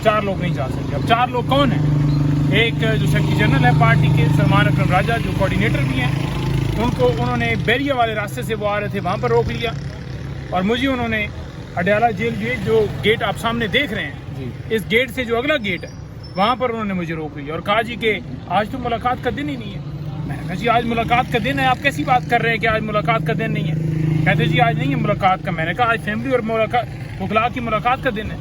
4 लोग नहीं जा सकते। अब 4 लोग कौन हैं? एक जो सेक्रेटरी जनरल है पार्टी के सलमान अकरम राजा, जो कोऑर्डिनेटर भी हैं, उन्होंने बैरिया वाले रास्ते से वो आ रहे थे, वहाँ पर रोक लिया। और मुझे उन्होंने अडयाला जेल जो गेट आप सामने देख रहे हैं, इस गेट से जो अगला गेट है वहाँ पर उन्होंने मुझे रोक लिया और कहा जी कि आज तो मुलाकात का दिन ही नहीं है। मैंने कहा जी आज मुलाकात का दिन है, आप कैसी बात कर रहे हैं कि आज मुलाकात का दिन नहीं है? कहते जी आज नहीं है मुलाकात का। मैंने कहा आज फैमिली और वकला की मुलाकात का दिन है।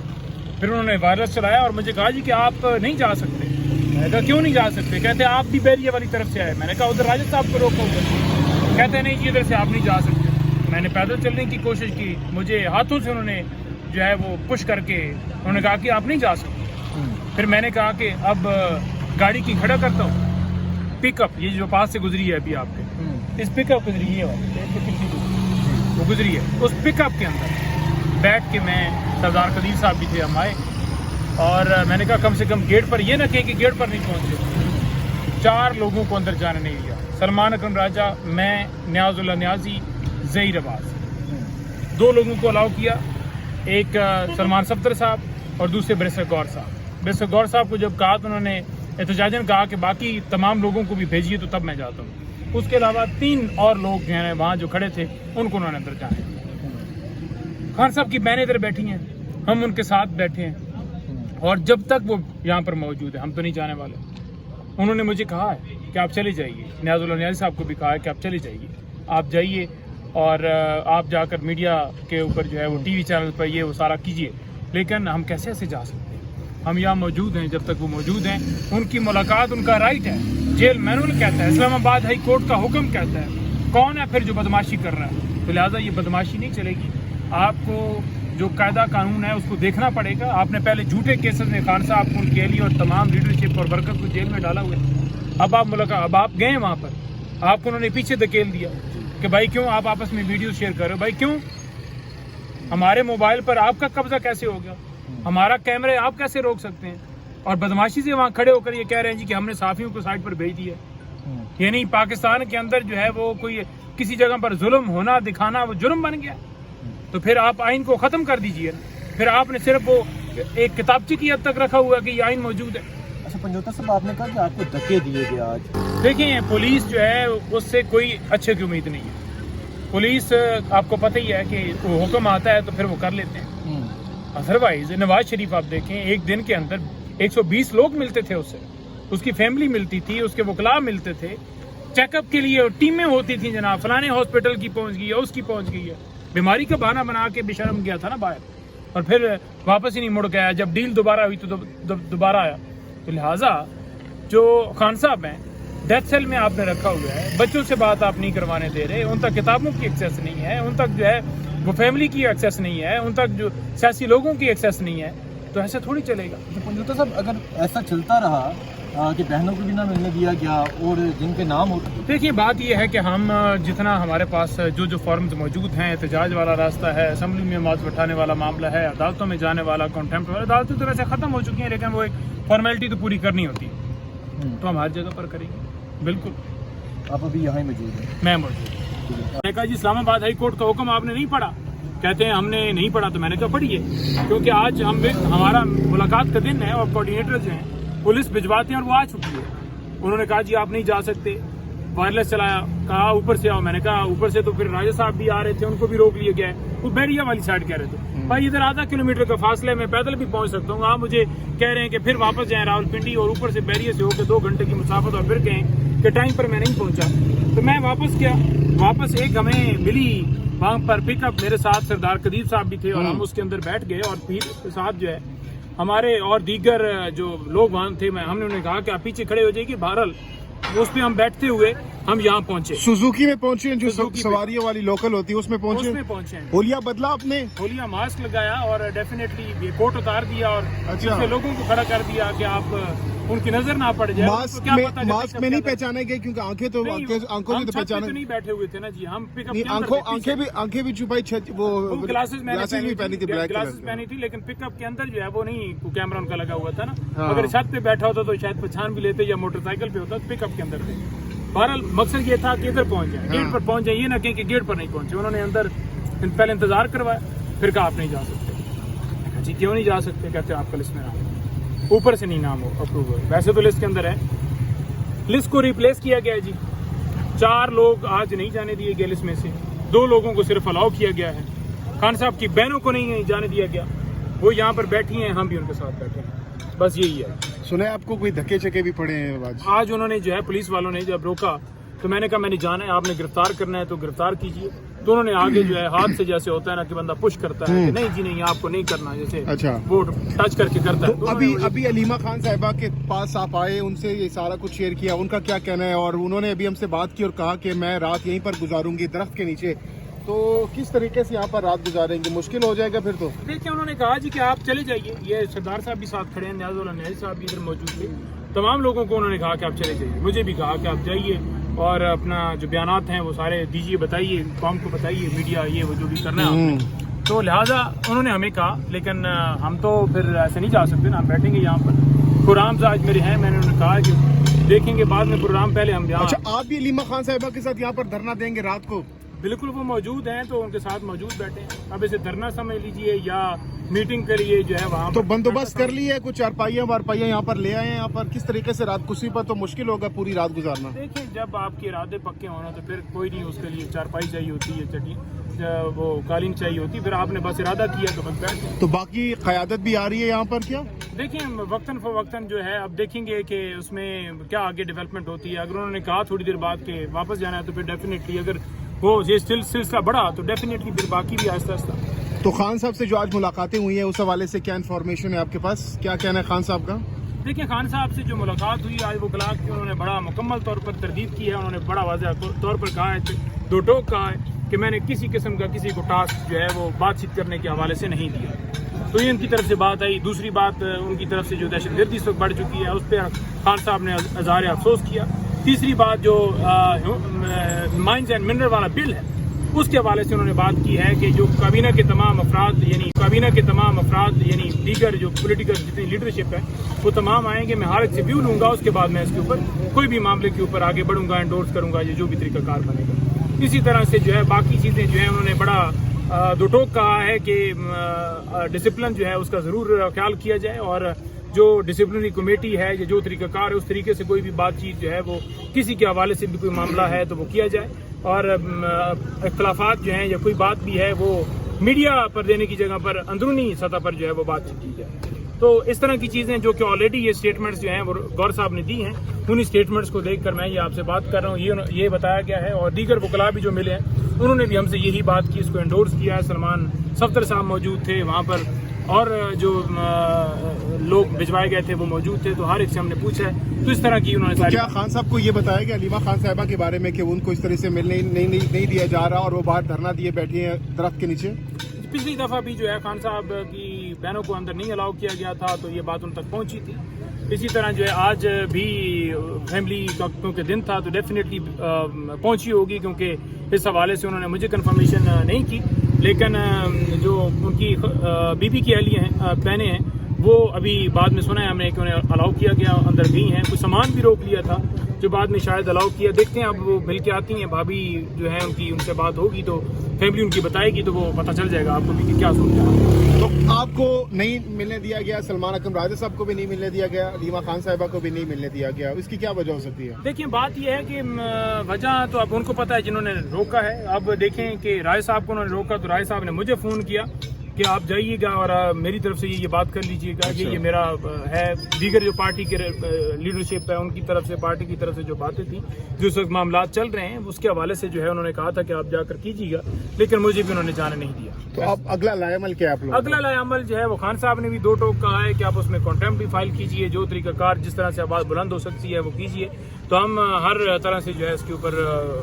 फिर उन्होंने वायरस चलाया और मुझे कहा जी कि आप नहीं जा सकते। मैंने कहा क्यों नहीं जा सकते? कहते आप भी बैरिया वाली तरफ से आए। मैंने कहा उधर राजद साहब को रोको। कहते नहीं जी इधर से आप नहीं जा सकते। मैंने पैदल चलने की कोशिश की, मुझे हाथों से उन्होंने जो है वो पुश करके उन्होंने कहा कि आप नहीं जा सकते। फिर मैंने कहा कि अब गाड़ी की खड़ा करता हूँ, पिकअप ये जो पास से गुजरी है अभी आपके, इस पिकअप गुजरी है वो गुजरी है, उस पिकअप के अंदर बैठ के मैं सरदार कदीर साहब भी थे, हम आए और मैंने कहा कम से कम गेट पर ये ना कहे कि गेट पर नहीं पहुँचे। 4 लोगों को अंदर जाने नहीं दिया, सलमान अकरम राजा, मैं, नियाजुल्ला नियाजी, ज़हीर अब्बास, 2 लोगों को अलाउ किया, एक सलमान सफ्दर साहब और दूसरे बैरिस्टर गौर साहब। बैरिस्टर गौर साहब को जब कहा तो उन्होंने एहतजाजन कहा कि बाकी तमाम लोगों को भी भेजिए तो तब मैं जाता हूँ। उसके अलावा 3 और लोग जो हैं वहाँ जो खड़े थे उनको उन्होंने अंदर जाने। खान साहब की बहनें इधर बैठी हैं, हम उनके साथ बैठे हैं और जब तक वो यहाँ पर मौजूद है हम तो नहीं जाने वाले। उन्होंने मुझे कहा है कि आप चले जाइए, नियाजुल्ला नियाज़ी साहब को भी कहा है कि आप चले जाइए, आप जाइए और आप जाकर मीडिया के ऊपर जो है वो TV चैनल पर ये वो सारा कीजिए। लेकिन हम कैसे ऐसे जा सकते हैं? हम यहाँ मौजूद हैं, जब तक वो मौजूद हैं उनकी मुलाकात उनका राइट है। जेल मैनुअल कहता है, इस्लामाबाद हाई कोर्ट का हुक्म कहता है। कौन है फिर जो बदमाशी कर रहा है? तो लिहाजा ये बदमाशी नहीं चलेगी। आपको जो कायदा कानून है उसको देखना पड़ेगा। आपने पहले झूठे केसेस में खान साहब को, उनकी अहली और तमाम लीडरशिप और वर्कर को जेल में डाला हुआ है। अब आप गए वहाँ पर, आपको उन्होंने पीछे धकेल दिया कि भाई क्यों आप आपस में वीडियो शेयर कर रहे हो? भाई क्यों? हमारे मोबाइल पर आपका कब्जा कैसे हो गया? हमारा कैमरे आप कैसे रोक सकते हैं? और बदमाशी से वहाँ खड़े होकर ये कह रहे हैं जी कि हमने साफियों को साइड पर भेज दिया। यानी पाकिस्तान के अंदर जो है वो कोई किसी जगह पर जुल्म होना दिखाना वो जुर्म बन गया। तो फिर आप आइन को ख़त्म कर दीजिए। फिर आपने सिर्फ वो एक किताबची की हद तक रखा हुआ कि ये आइन मौजूद है। अच्छा पंजोता साहब, आपने कहा कि आपको धक्के दिए गए आज। देखिए पुलिस जो है उससे कोई अच्छे की उम्मीद नहीं है। पुलिस आपको पता ही है कि वो हुक्म आता है तो फिर वो कर लेते हैं। अदरवाइज नवाज शरीफ आप देखें, एक दिन के अंदर 120 लोग मिलते थे उससे, उसकी फैमिली मिलती थी, उसके वकला मिलते थे, चेकअप के लिए टीमें होती थी। जनाब फलाने हॉस्पिटल की पहुंच गई है, उसकी पहुंच गई है। बीमारी का बहाना बना के बेशर्म गया था ना बाहर और फिर वापस ही नहीं मुड़ गया। जब डील दोबारा हुई तो दोबारा आया। तो लिहाजा जो खान साहब हैं डेथ सेल में आपने रखा हुआ है, बच्चों से बात आप नहीं करवाने दे रहे, उन तक किताबों की एक्सेस नहीं है, उन तक जो है वो फैमिली की एक्सेस नहीं है, उन तक जो सियासी लोगों की एक्सेस नहीं है। तो ऐसे थोड़ी चलेगा। तो पंजोता साहब, अगर ऐसा चलता रहा कि बहनों को भी ना मिलने दिया गया और जिनके नाम होते, देखिए बात यह है कि हम जितना हमारे पास जो फॉर्म्स मौजूद हैं, एहतजाज वाला रास्ता है, असम्बली में आवाज़ उठाने वाला मामला है, अदालतों में जाने वाला, कॉन्टेम्प्ट वाला, अदालतें तो वैसे ख़त्म हो चुकी हैं लेकिन वो एक फॉर्मेलिटी तो पूरी करनी होती है। तो हम हर जगह पर करेंगे। बिल्कुल। आप अभी यहाँ ही मौजूद हैं? मैं मौजूद। मैंने कहा जी इस्लामाबाद हाई कोर्ट का हुक्म आपने नहीं पढ़ा? कहते हैं हमने नहीं पढ़ा। तो मैंने कहा पढ़िए, क्योंकि आज हमारा मुलाकात का दिन है और कोऑर्डिनेटर जो हैं पुलिस भिजवाते हैं और वो आ चुकी है। उन्होंने कहा जी आप नहीं जा सकते, वायरलेस चलाया, कहा ऊपर से आओ। मैंने कहा ऊपर से तो फिर राजा साहब भी आ रहे थे, उनको भी रोक लिया गया है। वो बैरिया वाली साइड कह रहे थे भाई इधर आधा किलोमीटर का फासला है, मैं पैदल भी पहुंच सकता हूँ। आप मुझे कह रहे हैं कि फिर वापस जाएं रावलपिंडी और ऊपर से बैरिया से होकर 2 घंटे की मुसाफत और फिर कहें कि टाइम पर मैं नहीं पहुंचा। तो मैं वापस गया। वापस एक हमें मिली वहाँ पर पिकअप, मेरे साथ सरदार कदीर साहब भी थे और हम उसके अंदर बैठ गए और फिर साथ जो है हमारे और दीगर जो लोग वहाँ थे, हमने उन्हें कहा कि आप पीछे खड़े हो जाइए। बहरहाल उस पे हम बैठते हुए हम यहाँ पहुंचे, सुजुकी में पहुंचे, जो सवारियों वाली लोकल होती है उसमें पहुंचे। होलिया बदला आपने? होलिया मास्क लगाया और डेफिनेटली कोट उतार दिया और अच्छा लोगों को खड़ा कर दिया कि आप उनकी नजर ना पड़ जाए। मास्क में नहीं पहचाने गए क्योंकि आंखें तो आंखों की तो पहचाने नहीं बैठे हुए थे ना जी। हम आंखें भी छुपाई, वो ग्लासेस भी पहनी थी, ब्लैक ग्लासेस पहनी थी, लेकिन पिकअप के अंदर जो है वो नहीं कैमरा उनका लगा हुआ था ना। अगर छत पे बैठा होता तो शायद पहचान भी लेते या मोटरसाइकिल पे होता तो पिकअप के अंदर थे। बहरहाल मकसद ये था कि इधर पहुंच जाए, गेट पर पहुंच जाए, ये ना कहें कि गेट पर नहीं पहुंचे। उन्होंने अंदर पहले इंतजार करवाया, फिर कहा आप नहीं जा सकते। जी क्यों नहीं जा सकते? कहते आप कल इसमें ऊपर से नहीं नाम अप्रूव हुआ। वैसे तो लिस्ट के अंदर है, लिस्ट को रिप्लेस किया गया है जी। 4 लोग आज नहीं जाने दिए गए लिस्ट में से, 2 लोगों को सिर्फ अलाउ किया गया है। खान साहब की बहनों को नहीं जाने दिया गया, वो यहाँ पर बैठी हैं, हम भी उनके साथ बैठे हैं, बस यही है। सुना है आपको कोई धक्के चक्के भी पड़े हैं आज उन्होंने जो है पुलिस वालों ने जब रोका तो मैंने कहा मैंने जाना है, आपने गिरफ्तार करना है तो गिरफ्तार कीजिए। तो उन्होंने आगे जो है हाथ से जैसे होता है ना कि बंदा पुश करता है कि नहीं जी नहीं आपको नहीं करना, जैसे अच्छा वो टच करके करता है। तो अभी अलीमा खान साहिबा के पास आप आए, उनसे ये सारा कुछ शेयर किया, उनका क्या कहना है? और उन्होंने अभी हमसे बात की और कहा कि मैं रात यहीं पर गुजारूंगी दरख्त के नीचे, तो किस तरीके से यहाँ पर रात गुजारेंगे? मुश्किल हो जाएगा फिर तो। देखिए उन्होंने कहा जी कि आप चले जाइए, ये सरदार साहब भी साथ खड़े हैं, न्याजुल्लाह न्याजी साहब भी इधर मौजूद थे, तमाम लोगों को उन्होंने कहा कि आप चले जाइए। मुझे भी कहा कि आप जाइए और अपना जो बयानात हैं वो सारे दीजिए, बताइए, कौम को बताइए, मीडिया ये वो जो भी करना है आपने। तो लिहाजा उन्होंने हमें कहा, लेकिन हम तो फिर ऐसे नहीं जा सकते ना, हम बैठेंगे यहाँ पर। प्रोग्राम्स आज मेरे हैं, मैंने उन्हें कहा कि देखेंगे बाद में प्रोग्राम, पहले हम यहाँ। अच्छा, आप भी अलीमा खान साहिबा के साथ यहाँ पर धरना देंगे रात को? बिल्कुल, वो मौजूद हैं तो उनके साथ मौजूद बैठे हैं। अब इसे धरना समझ लीजिए या मीटिंग करिए जो है वहाँ। तो बंदोबस्त कर लिया है, कुछ चारपाइयाँ वारपाइयाँ यहाँ पर ले आए हैं? यहाँ पर किस तरीके से रात कुर्सी पर तो मुश्किल होगा पूरी रात गुजारना। देखिए जब आपके इरादे पक्के होना तो फिर कोई नहीं, उसके लिए चारपाई चाहिए होती है, चटनी वो कालीन चाहिए होती, फिर आपने बस इरादा किया तो बस बैठ। तो बाकी क़यादत भी आ रही है यहाँ पर क्या? देखिए वक्तन फवक्तन जो है, अब देखेंगे कि उसमें क्या आगे डेवलपमेंट होती है। अगर उन्होंने कहा थोड़ी देर बाद के वापस जाना है तो फिर डेफिनेटली, अगर वो ये सिलसिला बढ़ा तो डेफिनेटली फिर बाकी भी आहिस्ता आहिस्ता। तो खान साहब से जो आज मुलाकातें हुई हैं उस हवाले से क्या इन्फॉर्मेशन है आपके पास? क्या कहना है खान साहब का? देखिए खान साहब से जो मुलाकात हुई आज वो कलाक की, उन्होंने बड़ा मुकम्मल तौर पर तरदीद की है। उन्होंने बड़ा वाज़ेह तौर पर कहा है, 2 टोक कहा है कि मैंने किसी किस्म का किसी को टास्क जो है वो बातचीत करने के हवाले से नहीं दिया। तो ये उनकी तरफ से बात आई। दूसरी बात, उनकी तरफ से जो दहशतगर्दी इस वक्त बढ़ चुकी है उस पर खान साहब ने इज़हार अफसोस किया। तीसरी बात जो माइंस एंड मिनरल वाला बिल है उसके हवाले से उन्होंने बात की है कि जो काबीना के तमाम अफराद यानी दीगर जो पॉलिटिकल जितनी लीडरशिप है वो तमाम आएंगे, मैं हर एक से व्यू लूँगा, उसके बाद मैं इसके ऊपर कोई भी मामले के ऊपर आगे बढ़ूंगा, एंडोर्स करूँगा, ये जो भी तरीकाकार बनेगा। इसी तरह से जो है बाकी चीज़ें जो है उन्होंने बड़ा 2 टोक कहा है कि डिसिप्लिन जो है उसका ज़रूर ख्याल किया जाए और जो डिसिप्लिनरी कमेटी है या जो तरीकाकार है उस तरीके से कोई भी बातचीत जो है वो किसी के हवाले से भी कोई मामला है तो वो किया जाए और इख्तलाफात जो हैं या कोई बात भी है वो मीडिया पर देने की जगह पर अंदरूनी सतह पर जो है वो बातचीत की जाए। तो इस तरह की चीज़ें जो कि ऑलरेडी ये स्टेटमेंट्स जो हैं वो गौर साहब ने दी हैं, उन्हीं स्टेटमेंट्स को देखकर मैं ये आपसे बात कर रहा हूँ। ये बताया गया है और दीगर वकला भी जो मिले हैं उन्होंने भी हमसे यही बात की, इसको एंडोर्स किया है। सलमान सफ्दर साहब मौजूद थे वहाँ पर और जो लोग भिजवाए गए थे वो मौजूद थे, तो हर एक से हमने पूछा है। तो इस तरह की उन्होंने तो क्या खान साहब को ये बताया कि अलीमा खान साहिबा के बारे में कि उनको इस तरह से मिलने नहीं दिया जा रहा और वो बाहर धरना दिए बैठी हैं दरख्त के नीचे? पिछली दफ़ा भी जो है खान साहब की बहनों को अंदर नहीं अलाउ किया गया था तो ये बात उन तक पहुंची थी। इसी तरह जो है आज भी फैमिली का क्योंकि दिन था तो डेफिनेटली पहुंची होगी, क्योंकि इस हवाले से उन्होंने मुझे कंफर्मेशन नहीं की, लेकिन जो उनकी बीबी की अहलियाँ हैं, बहनें हैं, वो अभी बाद में सुना है हमने कि उन्हें अलाउ किया गया, अंदर गई हैं। कुछ सामान भी रोक लिया था जो बाद में शायद अलाउ किया। देखते हैं अब वो मिल के आती हैं, भाभी जो है उनकी, उनसे बात होगी तो फैमिली उनकी बताएगी तो वो पता चल जाएगा आपको भी कि क्या सोचा। तो आपको नहीं मिलने दिया गया, सलमान अकरम राजा साहब को भी नहीं मिलने दिया गया, अलीमा खान साहिबा को भी नहीं मिलने दिया गया, इसकी क्या वजह हो सकती है? देखिए बात यह है कि वजह तो अब उनको पता है जिन्होंने रोका है। अब देखें कि राय साहब को उन्होंने रोका तो राय साहब ने मुझे फ़ोन किया कि आप जाइएगा और मेरी तरफ से ये बात कर लीजिएगा कि ये मेरा है। दीगर जो पार्टी के लीडरशिप है उनकी तरफ से, पार्टी की तरफ से जो बातें थी, जो सब मामला चल रहे हैं उसके हवाले से जो है उन्होंने कहा था कि आप जाकर कीजिएगा, लेकिन मुझे भी उन्होंने जाने नहीं दिया। तो अब अगला लाएअमल क्या है आप लोग? अगला लाएअमल जो है वो खान साहब ने भी 2 टोक कहा है कि आप उसमें कॉन्टेम्प्ट भी फाइल कीजिए, जो तरीकाकार जिस तरह से आवाज़ बुलंद हो सकती है वो कीजिए। तो हम हर तरह से जो है इसके ऊपर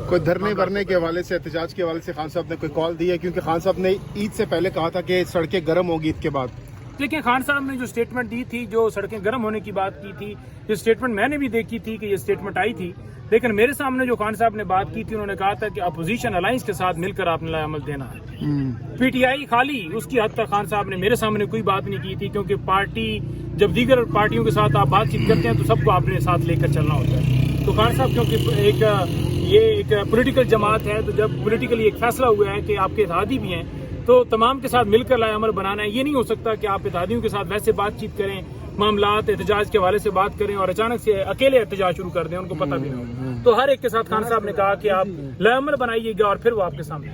कोई धरने भरने के हवाले से, एहतजाज के हवाले से खान साहब ने कोई कॉल दी है? क्योंकि खान साहब ने ईद से पहले कहा था कि सड़कें गर्म होगी ईद के बाद। देखिए खान साहब ने जो स्टेटमेंट दी थी, जो सड़कें गर्म होने की बात की थी, ये स्टेटमेंट मैंने भी देखी थी कि ये स्टेटमेंट आई थी, लेकिन मेरे सामने जो खान साहब ने बात की थी उन्होंने कहा था कि अपोजिशन अलायंस के साथ मिलकर आपने लाएअमल देना है। पीटीआई खाली उसकी हद तक खान साहब ने मेरे सामने कोई बात नहीं की थी, क्योंकि पार्टी जब दीगर पार्टियों के साथ आप बातचीत करते हैं तो सबको अपने साथ लेकर चलना होता है। तो खान साहब क्योंकि ये एक पॉलिटिकल जमात है, तो जब पॉलिटिकली एक फैसला हुआ है कि आपके इत्तेहादी भी हैं तो तमाम के साथ मिलकर लाएअमल बनाना है। ये नहीं हो सकता कि आप इत्तेहादियों के साथ वैसे बातचीत करें معاملات احتجاج کے حوالے سے بات کریں اور اچانک سے اکیلے احتجاج شروع کر دیں، ان کو پتہ بھی نہ ہو. تو ہر ایک کے ساتھ خان صاحب نے کہا کہ آپ لائحہ عمل بنائیے گا اور پھر وہ آپ کے سامنے